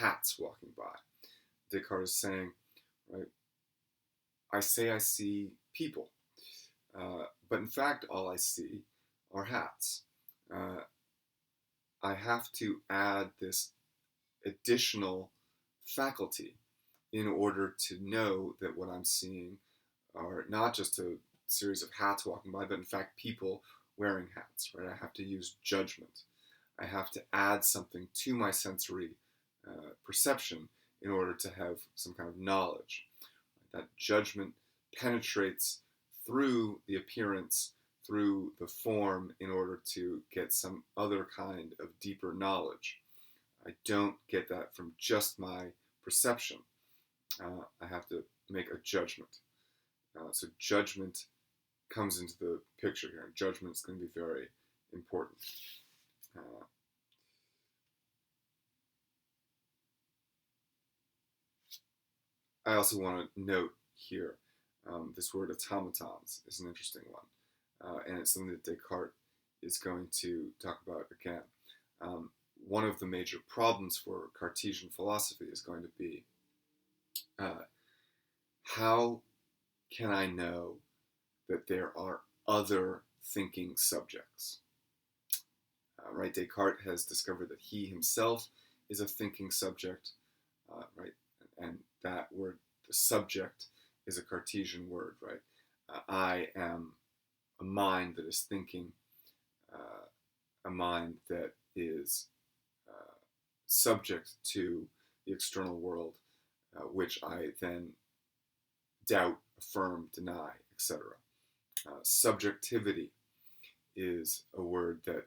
hats walking by. Descartes is saying, right, I say I see people, but in fact, all I see are hats. Uh, I have to add this additional faculty in order to know that what I'm seeing are not just a series of hats walking by, but in fact people wearing hats, right? I have to use judgment. I have to add something to my sensory perception in order to have some kind of knowledge. That judgment penetrates through the appearance, through the form, in order to get some other kind of deeper knowledge. I don't get that from just my perception. I have to make a judgment. So judgment comes into the picture here. Judgment is going to be very important. I also want to note here this word automatons is an interesting one, and it's something that Descartes is going to talk about again. One of the major problems for Cartesian philosophy is going to be how can I know that there are other thinking subjects? Right, Descartes has discovered that he himself is a thinking subject, right, and that word, the subject, is a Cartesian word, right? I am a mind that is thinking, a mind that is subject to the external world, which I then doubt, affirm, deny, etc. Subjectivity is a word that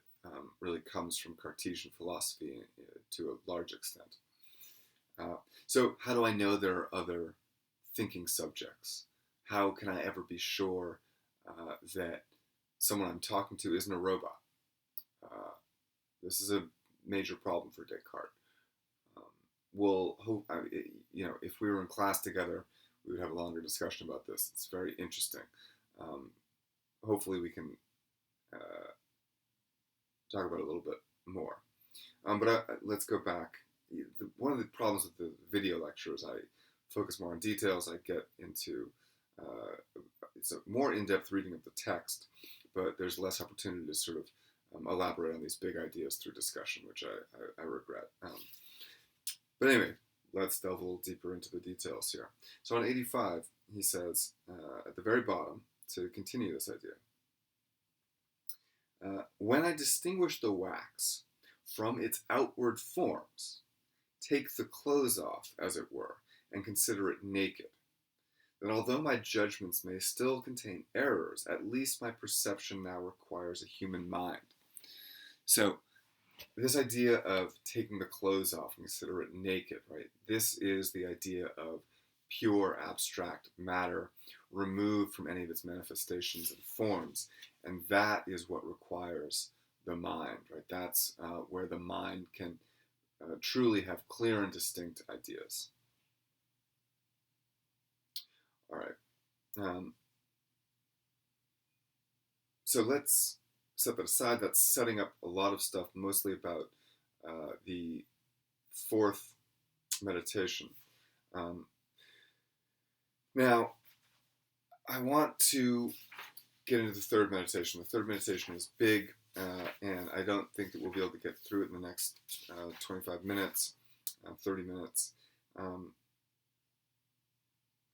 really comes from Cartesian philosophy to a large extent. So how do I know there are other thinking subjects? How can I ever be sure that someone I'm talking to isn't a robot? This is a major problem for Descartes. We'll hope, if we were in class together, we would have a longer discussion about this. It's very interesting. Hopefully we can talk about it a little bit more. But let's go back. One of the problems with the video lecture is I focus more on details. I get into it's a more in-depth reading of the text, but there's less opportunity to sort of elaborate on these big ideas through discussion, which I regret. But anyway, let's delve a little deeper into the details here. So on 85, he says at the very bottom, to continue this idea, when I distinguish the wax from its outward forms, take the clothes off, as it were, and consider it naked, then although my judgments may still contain errors, at least my perception now requires a human mind. So this idea of taking the clothes off and consider it naked, right? This is the idea of pure abstract matter removed from any of its manifestations and forms, and that is what requires the mind, right? That's where the mind can truly have clear and distinct ideas. All right. So let's set that aside. That's setting up a lot of stuff, mostly about the fourth meditation. Now, I want to get into the third meditation. The third meditation is big, and I don't think that we'll be able to get through it in the next 25 minutes, 30 minutes.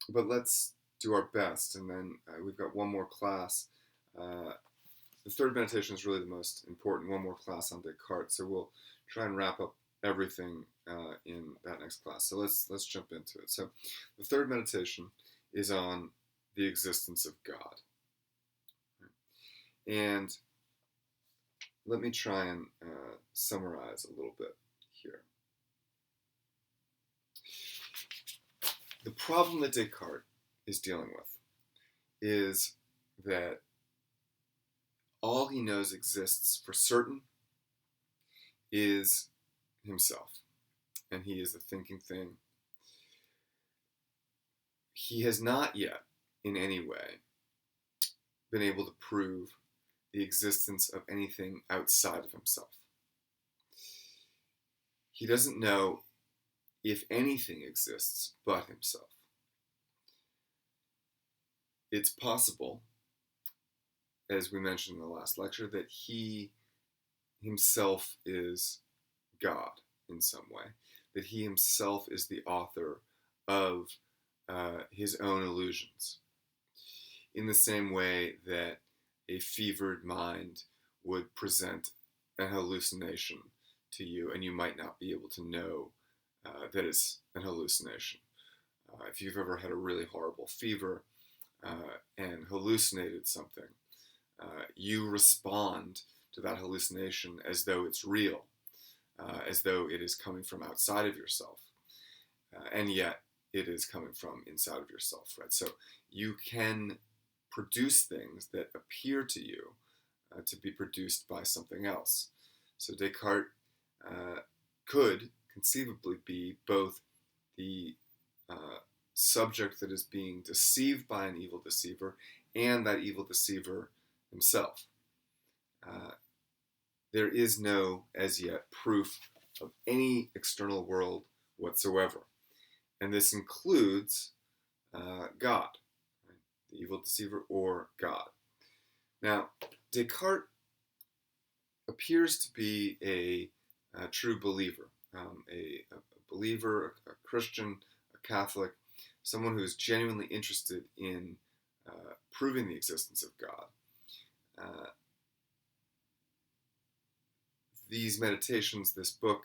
But let's do our best, and then we've got one more class. The third meditation is really the most important, one more class on Descartes, so we'll try and wrap up everything in that next class. So let's jump into it. So the third meditation is on the existence of God. And let me try and summarize a little bit here. The problem that Descartes is dealing with is that all he knows exists for certain is himself, and he is the thinking thing. He has not yet, in any way, been able to prove the existence of anything outside of himself. He doesn't know if anything exists but himself. It's possible, as we mentioned in the last lecture, that he himself is God in some way, that he himself is the author of his own illusions, in the same way that a fevered mind would present an hallucination to you, and you might not be able to know that it's an hallucination. If you've ever had a really horrible fever and hallucinated something, you respond to that hallucination as though it's real, as though it is coming from outside of yourself, and yet it is coming from inside of yourself, right? So you can produce things that appear to you to be produced by something else. So Descartes could conceivably be both the subject that is being deceived by an evil deceiver and that evil deceiver himself. There is no, as yet, proof of any external world whatsoever. And this includes God, right? The evil deceiver or God. Now, Descartes appears to be a true believer, a believer, a Christian, a Catholic, someone who is genuinely interested in proving the existence of God. These meditations, this book,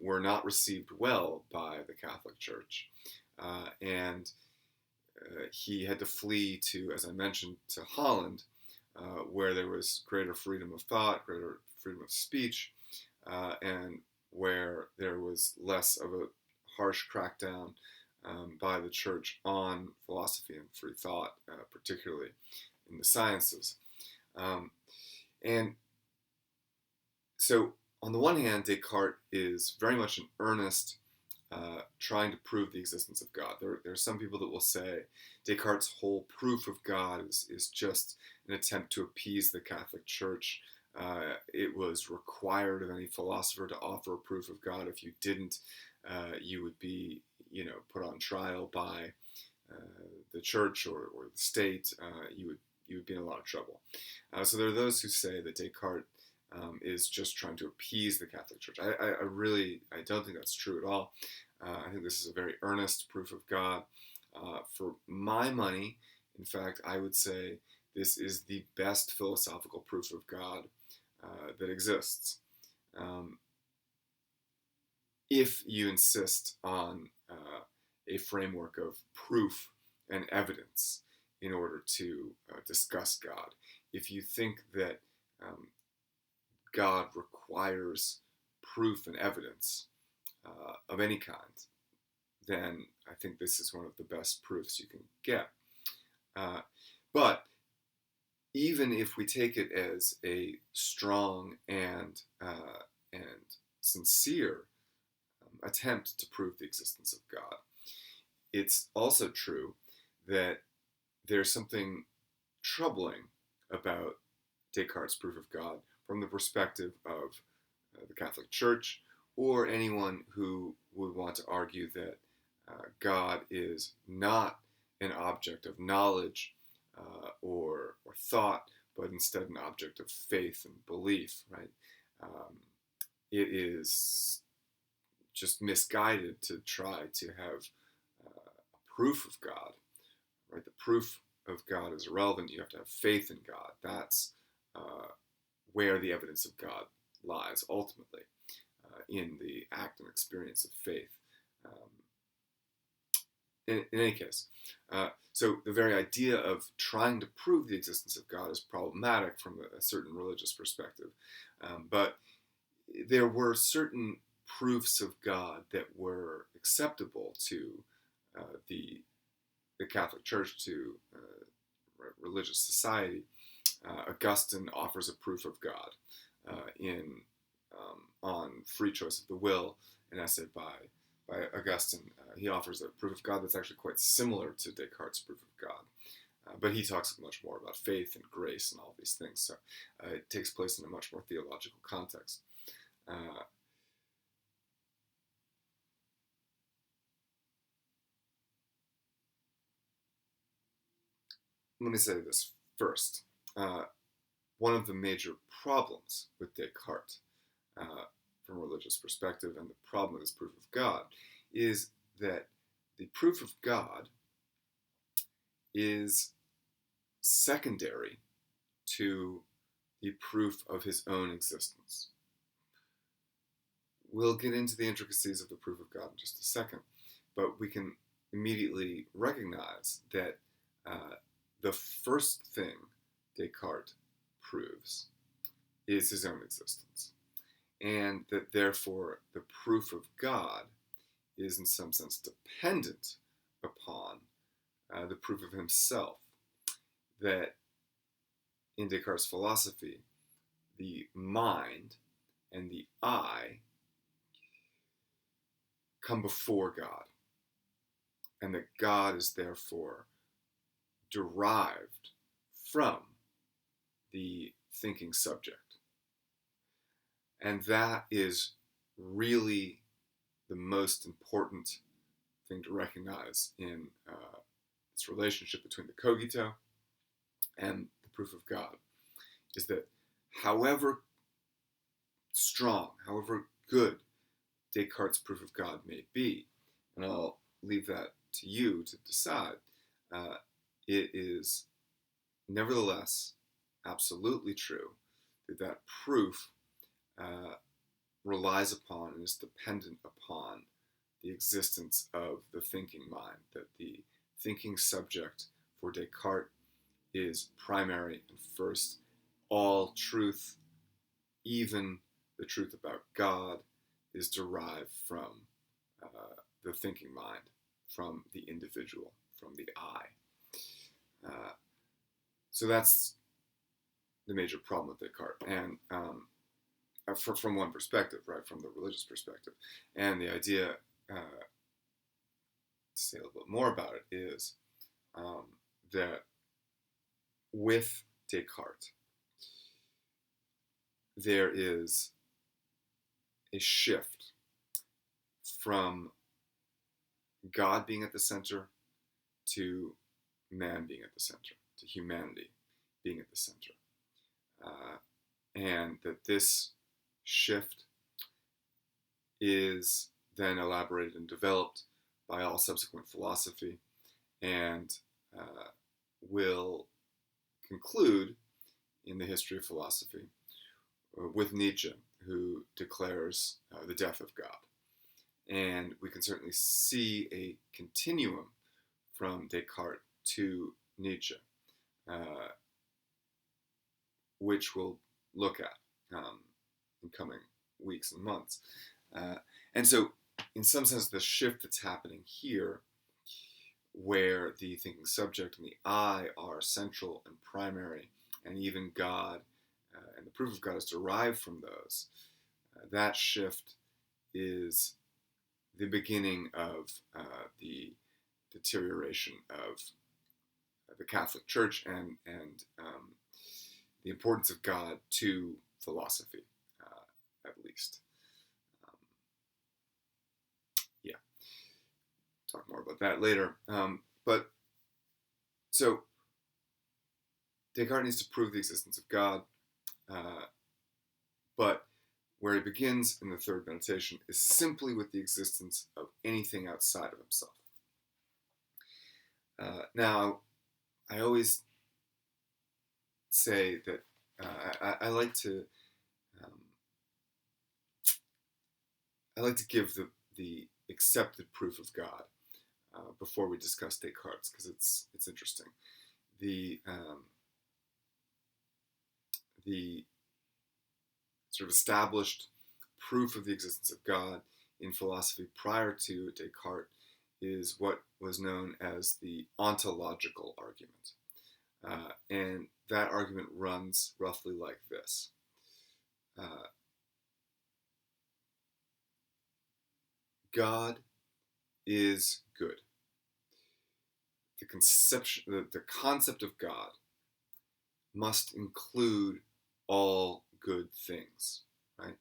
were not received well by the Catholic Church, and he had to flee to, as I mentioned, to Holland, where there was greater freedom of thought, greater freedom of speech, and where there was less of a harsh crackdown by the church on philosophy and free thought, particularly in the sciences. And so, on the one hand, Descartes is very much in earnest trying to prove the existence of God. There are some people that will say Descartes' whole proof of God is just an attempt to appease the Catholic Church. It was required of any philosopher to offer a proof of God. If you didn't, you would be, put on trial by the church or the state. You would be in a lot of trouble. So there are those who say that Descartes is just trying to appease the Catholic Church. I don't think that's true at all. I think this is a very earnest proof of God. For my money, in fact, I would say this is the best philosophical proof of God that exists. If you insist on a framework of proof and evidence in order to discuss God, if you think that God requires proof and evidence of any kind, then I think this is one of the best proofs you can get. But even if we take it as a strong and sincere attempt to prove the existence of God, it's also true that there's something troubling about Descartes' proof of God from the perspective of the Catholic Church, or anyone who would want to argue that God is not an object of knowledge or thought, but instead an object of faith and belief, right? It is just misguided to try to have a proof of God, right? The proof of God is irrelevant. You have to have faith in God. That's where the evidence of God lies ultimately, in the act and experience of faith. In any case, so the very idea of trying to prove the existence of God is problematic from a certain religious perspective. But there were certain proofs of God that were acceptable to the Catholic Church, to religious society. Augustine offers a proof of God on free choice of the will, an essay by Augustine. He offers a proof of God that's actually quite similar to Descartes' proof of God. But he talks much more about faith and grace and all these things. So it takes place in a much more theological context. let me say this first. One of the major problems with Descartes, from a religious perspective, and the problem with his proof of God, is that the proof of God is secondary to the proof of his own existence. We'll get into the intricacies of the proof of God in just a second, but we can immediately recognize that the first thing Descartes proves is his own existence, and that therefore the proof of God is in some sense dependent upon the proof of himself. That in Descartes' philosophy, the mind and the I come before God, and that God is therefore derived from the thinking subject. And that is really the most important thing to recognize in this relationship between the cogito and the proof of God, is that however strong, however good Descartes' proof of God may be, and I'll leave that to you to decide, it is nevertheless absolutely true that that proof relies upon and is dependent upon the existence of the thinking mind, that the thinking subject for Descartes is primary and first. All truth, even the truth about God, is derived from the thinking mind, from the individual, from the I. So that's the major problem with Descartes, and from one perspective, right, from the religious perspective. And the idea, to say a little bit more about it, is that with Descartes, there is a shift from God being at the center to man being at the center, to humanity being at the center. And that this shift is then elaborated and developed by all subsequent philosophy, and will conclude in the history of philosophy with Nietzsche, who declares the death of God. And we can certainly see a continuum from Descartes to Nietzsche, which we'll look at in coming weeks and months. And so, in some sense, the shift that's happening here, where the thinking subject and the I are central and primary, and even God and the proof of God is derived from those, that shift is the beginning of the deterioration of the Catholic Church and the importance of God to philosophy, at least. Talk more about that later. But so Descartes needs to prove the existence of God, but where he begins in the third meditation is simply with the existence of anything outside of himself. Now, I always say that I like to give the accepted proof of God before we discuss Descartes, because it's interesting. The sort of established proof of the existence of God in philosophy prior to Descartes is what was known as the ontological argument. And that argument runs roughly like this. God is good. The concept of God must include all good things, right?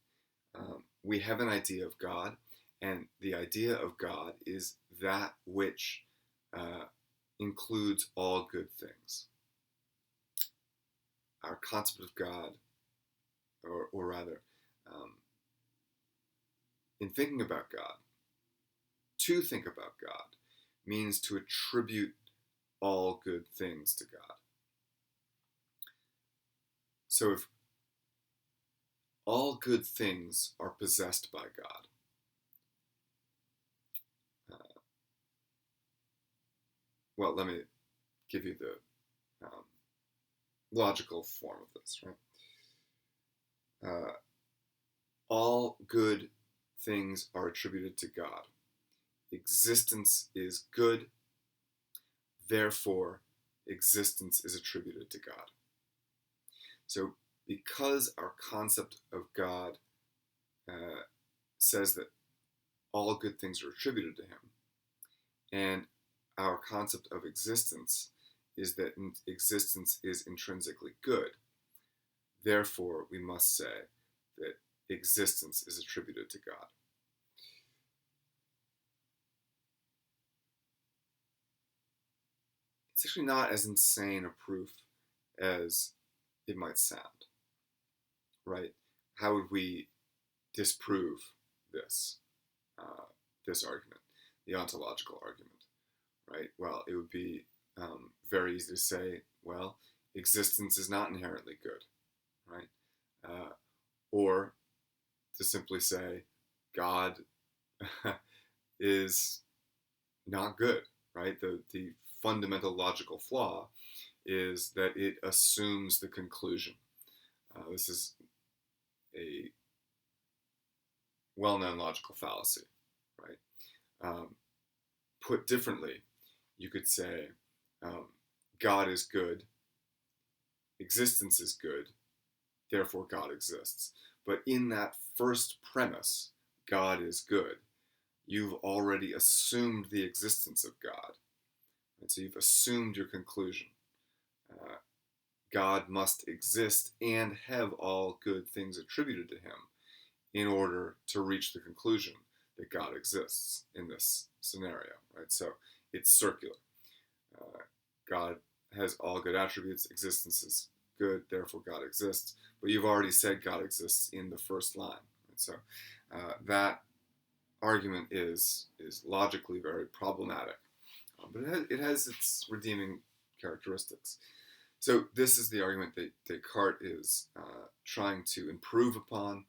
We have an idea of God, and the idea of God is that which includes all good things. our concept of God, or rather, in thinking about God, to think about God means to attribute all good things to God. So if all good things are possessed by God, well, let me give you the logical form of this, right? All good things are attributed to God. Existence is good, therefore, existence is attributed to God. So, because our concept of God says that all good things are attributed to Him, and our concept of existence is that existence is intrinsically good, therefore, we must say that existence is attributed to God. It's actually not as insane a proof as it might sound, right? How would we disprove this this argument, the ontological argument, right? Well, it would be very easy to say, well, existence is not inherently good, right? Or to simply say, God is not good, right? The fundamental logical flaw is that it assumes the conclusion. This is a well-known logical fallacy, right? Put differently, you could say God is good, existence is good, therefore God exists. But in that first premise, God is good, you've already assumed the existence of God. Right? So you've assumed your conclusion. God must exist and have all good things attributed to Him in order to reach the conclusion that God exists in this scenario, right? So it's circular. God has all good attributes, existence is good, therefore God exists. But you've already said God exists in the first line. Right? So that argument is logically very problematic, but it has its redeeming characteristics. So this is the argument that Descartes is trying to improve upon,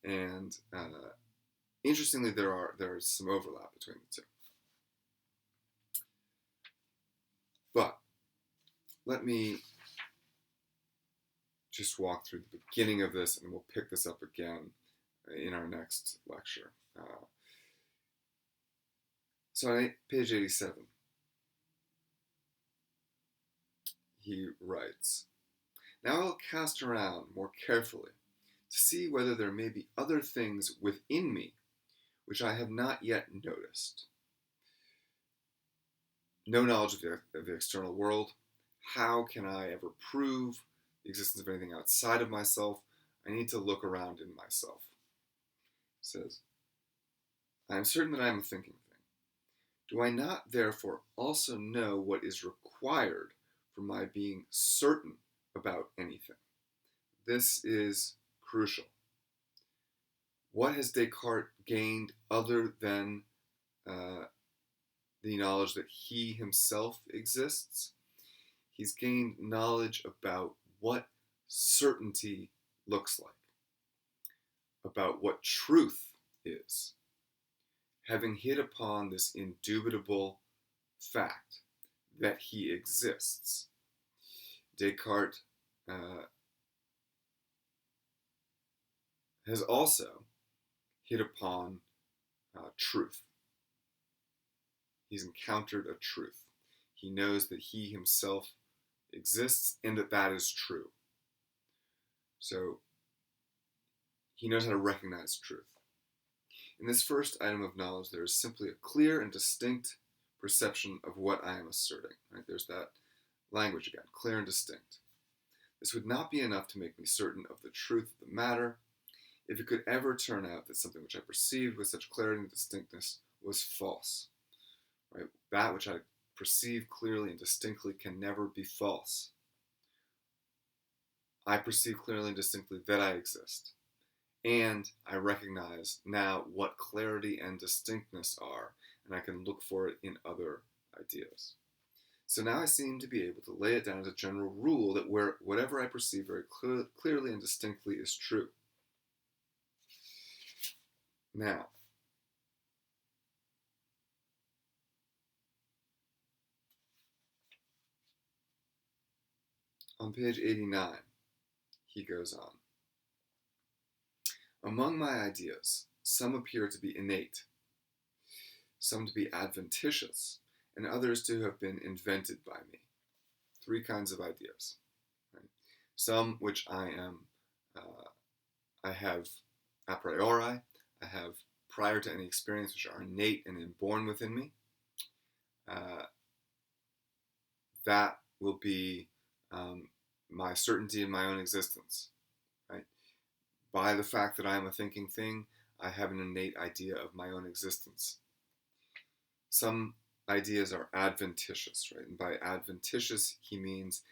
and interestingly, there's some overlap between the two. But let me just walk through the beginning of this, and we'll pick this up again in our next lecture. So on page 87, he writes, "Now I'll cast around more carefully to see whether there may be other things within me which I have not yet noticed. No knowledge of the external world. How can I ever prove the existence of anything outside of myself? I need to look around in myself." He says, "I am certain that I am a thinking thing. Do I not therefore also know what is required for my being certain about anything?" This is crucial. What has Descartes gained other than the knowledge that he himself exists? He's gained knowledge about what certainty looks like, about what truth is, having hit upon this indubitable fact that he exists. Descartes has also hit upon truth. He's encountered a truth. He knows that he himself exists and that that is true. So he knows how to recognize truth. In this first item of knowledge, there is simply a clear and distinct perception of what I am asserting. Right? There's that language again, clear and distinct. This would not be enough to make me certain of the truth of the matter, if it could ever turn out that something which I perceived with such clarity and distinctness was false. Right? That which I perceive clearly and distinctly can never be false. I perceive clearly and distinctly that I exist. And I recognize now what clarity and distinctness are, and I can look for it in other ideas. So now I seem to be able to lay it down as a general rule that whatever I perceive very clearly and distinctly is true. Now, on page 89, he goes on. Among my ideas, some appear to be innate, some to be adventitious, and others to have been invented by me. Three kinds of ideas. Right? Some which I have a priori, I have prior to any experience, which are innate and inborn within me. That will be my certainty in my own existence. Right? By the fact that I am a thinking thing, I have an innate idea of my own existence. Some ideas are adventitious, right? And by adventitious, he means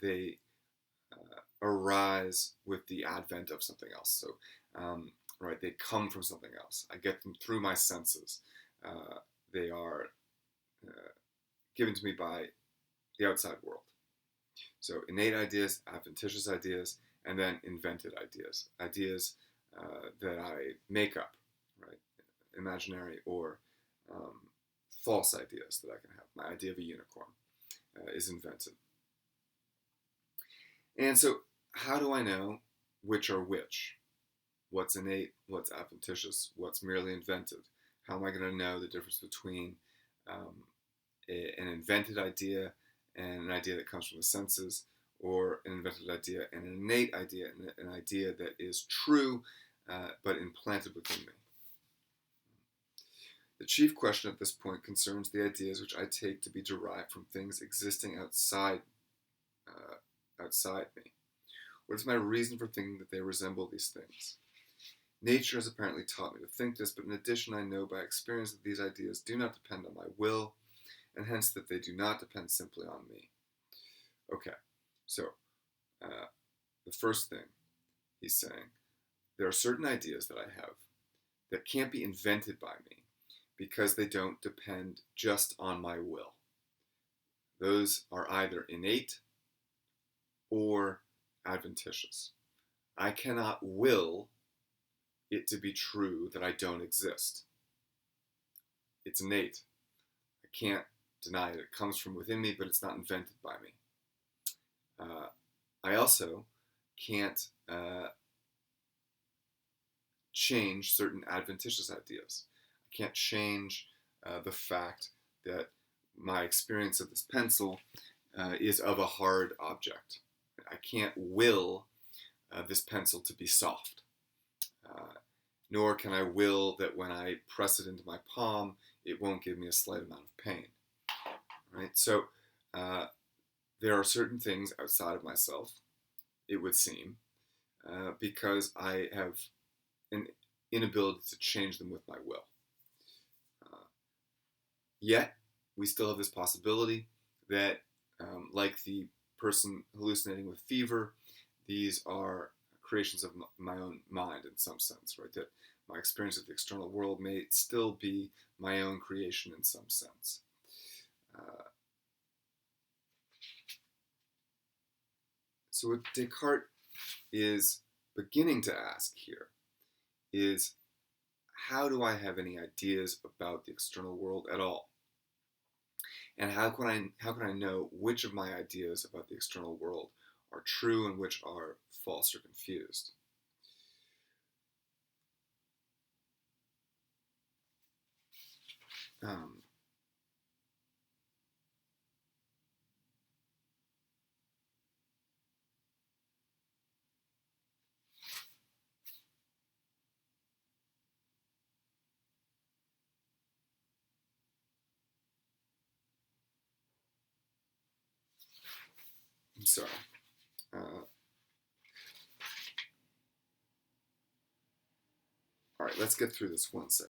they arise with the advent of something else. So, right, they come from something else. I get them through my senses. They are given to me by the outside world. So, innate ideas, adventitious ideas, and then invented ideas. Ideas that I make up, right? Imaginary or false ideas that I can have. My idea of a unicorn is invented. And so, how do I know which are which? What's innate, what's adventitious, what's merely invented? How am I going to know the difference between an invented idea and an idea that comes from the senses, or an invented idea and an innate idea, and an idea that is true but implanted within me? The chief question at this point concerns the ideas which I take to be derived from things existing outside me. What is my reason for thinking that they resemble these things? Nature has apparently taught me to think this, but in addition I know by experience that these ideas do not depend on my will, and hence that they do not depend simply on me. Okay, so the first thing he's saying, there are certain ideas that I have that can't be invented by me because they don't depend just on my will. Those are either innate or adventitious. I cannot will it to be true that I don't exist. It's innate. I can't deny it. It comes from within me, but it's not invented by me. I also can't change certain adventitious ideas. I can't change the fact that my experience of this pencil is of a hard object. I can't will this pencil to be soft. Nor can I will that when I press it into my palm, it won't give me a slight amount of pain. Right? So there are certain things outside of myself, it would seem, because I have an inability to change them with my will. Yet, we still have this possibility that, like the person hallucinating with fever, these are creations of my own mind in some sense, right? That my experience of the external world may still be my own creation in some sense. So what Descartes is beginning to ask here is, how do I have any ideas about the external world at all? And how can I know which of my ideas about the external world are true and which are false or confused? I'm sorry. All right, let's get through this one second.